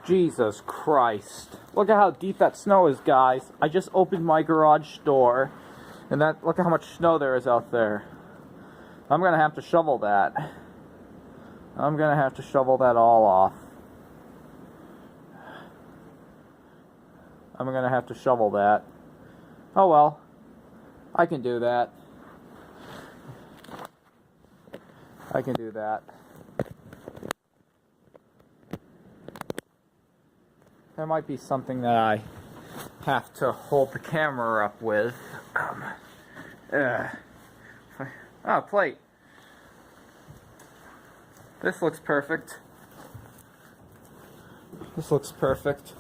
Jesus Christ. Look at how deep that snow is, guys. I just opened my garage door, and look at how much snow there is out there. I'm gonna have to shovel that. I'm gonna have to shovel that all off. I'm gonna have to shovel that. Oh well. I can do that. I can do that. There might be something that I have to hold the camera up with. Oh, plate. This looks perfect. This looks perfect.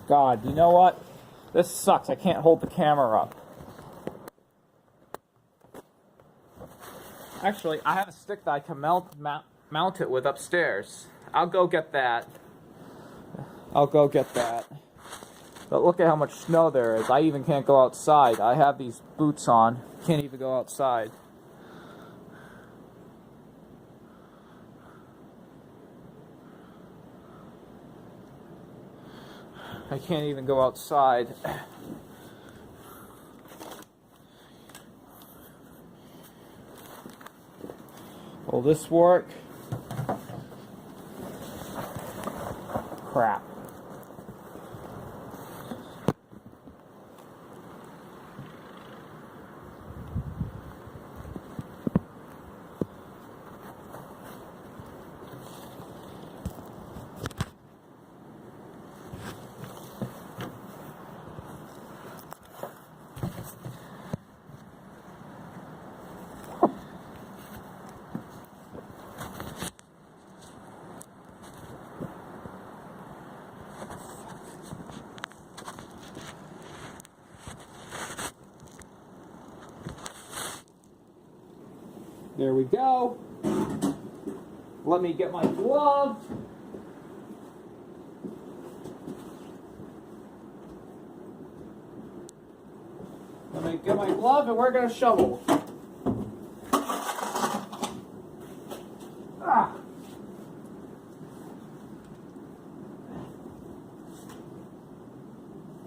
God, you know what? This sucks. I can't hold the camera up. Actually, I have a stick that I can mount it with upstairs. I'll go get that. I'll go get that. But look at how much snow there is. I even can't go outside. I have these boots on. Can't even go outside. I can't even go outside. Will this work? Crap. There we go. Let me get my glove. Let me get my glove and we're going to shovel. Ah.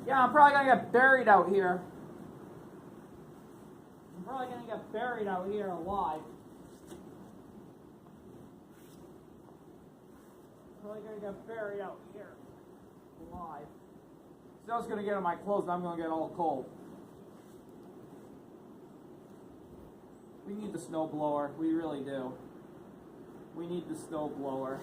Yeah, I'm probably going to get buried out here. I'm probably going to get buried out here alive. Probably gonna get buried out here alive. Snow's gonna get on my clothes and I'm gonna get all cold. We need the snow blower. We really do. We need the snow blower.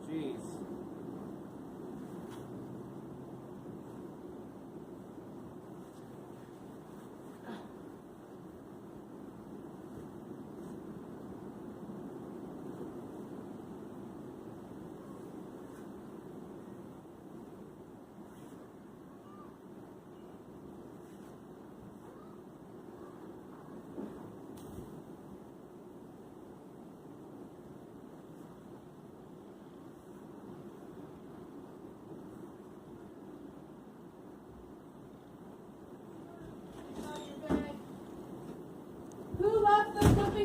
Jeez.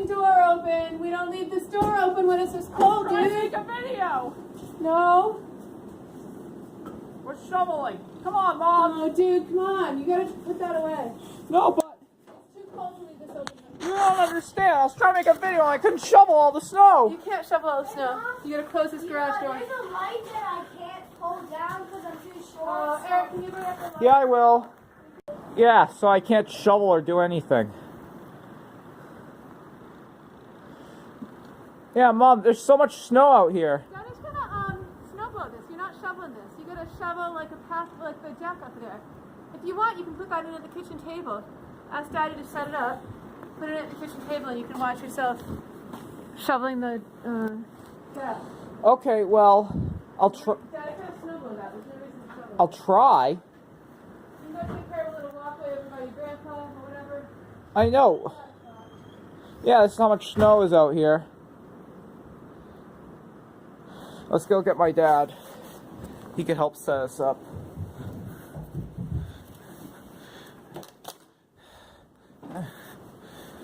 Door open. We don't leave this door open when it's this cold, dude. Take a video. No. We're shoveling. Come on, Mom. Oh, dude, come on. You gotta put that away. No, but It's too cold to leave this open. you don't understand. I was trying to make a video and I couldn't shovel all the snow. You can't shovel all the snow. You gotta close this garage door. There's a light that I can't pull down because I'm too short. Eric, can you bring up the light? Yeah, I will. Yeah, so I can't shovel or do anything. Yeah, Mom, there's so much snow out here. Daddy's gonna snowblow this. You're not shoveling this. You gotta shovel like a path, like the deck up there. If you want, you can put that in at the kitchen table. Ask Daddy to set it up. put it at the kitchen table and you can watch yourself shoveling the grass. Okay, well, I'll try. Dad, I could have snowblowed that. There's no reason to shovel. I'll try. You can go take care of a little walkway over by your grandpa or whatever. I know. Yeah, that's how much snow is out here. Let's go get my dad. He could help set us up.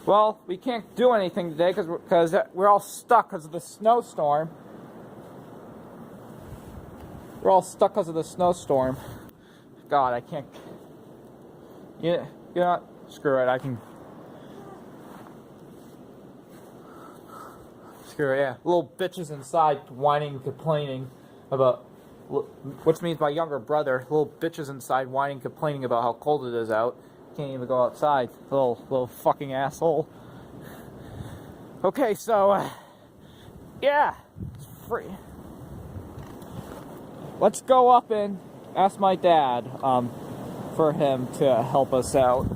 Well, we can't do anything today because we're all stuck because of the snowstorm. We're all stuck because of the snowstorm. God, I can't. Yeah, you know what? Screw it. I can. Screw it. Yeah, little bitches inside whining and complaining about. Which means my younger brother. Little bitches inside whining, complaining about how cold it is out. Can't even go outside. Little fucking asshole. Okay, so yeah, it's free. Let's go up and ask my dad for him to help us out.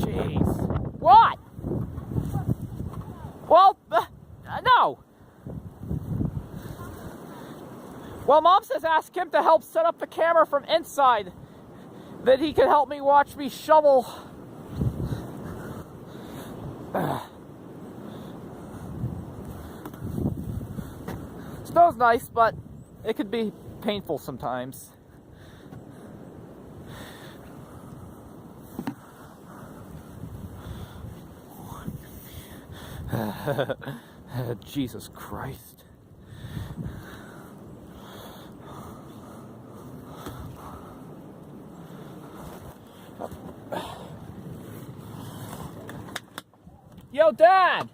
Jeez. What? Well, no. Well, Mom says ask him to help set up the camera from inside. That he can help me watch me shovel. Snow's nice, but it could be painful sometimes. Jesus Christ. Yo, Dad!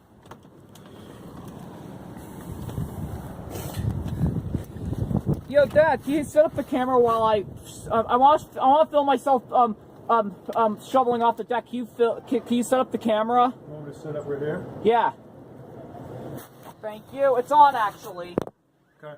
Yo, Dad, can you set up the camera while I want to film myself shoveling off the deck. Can you set up the camera? You want me to set up right here? Yeah. Thank you. It's on, actually. Okay.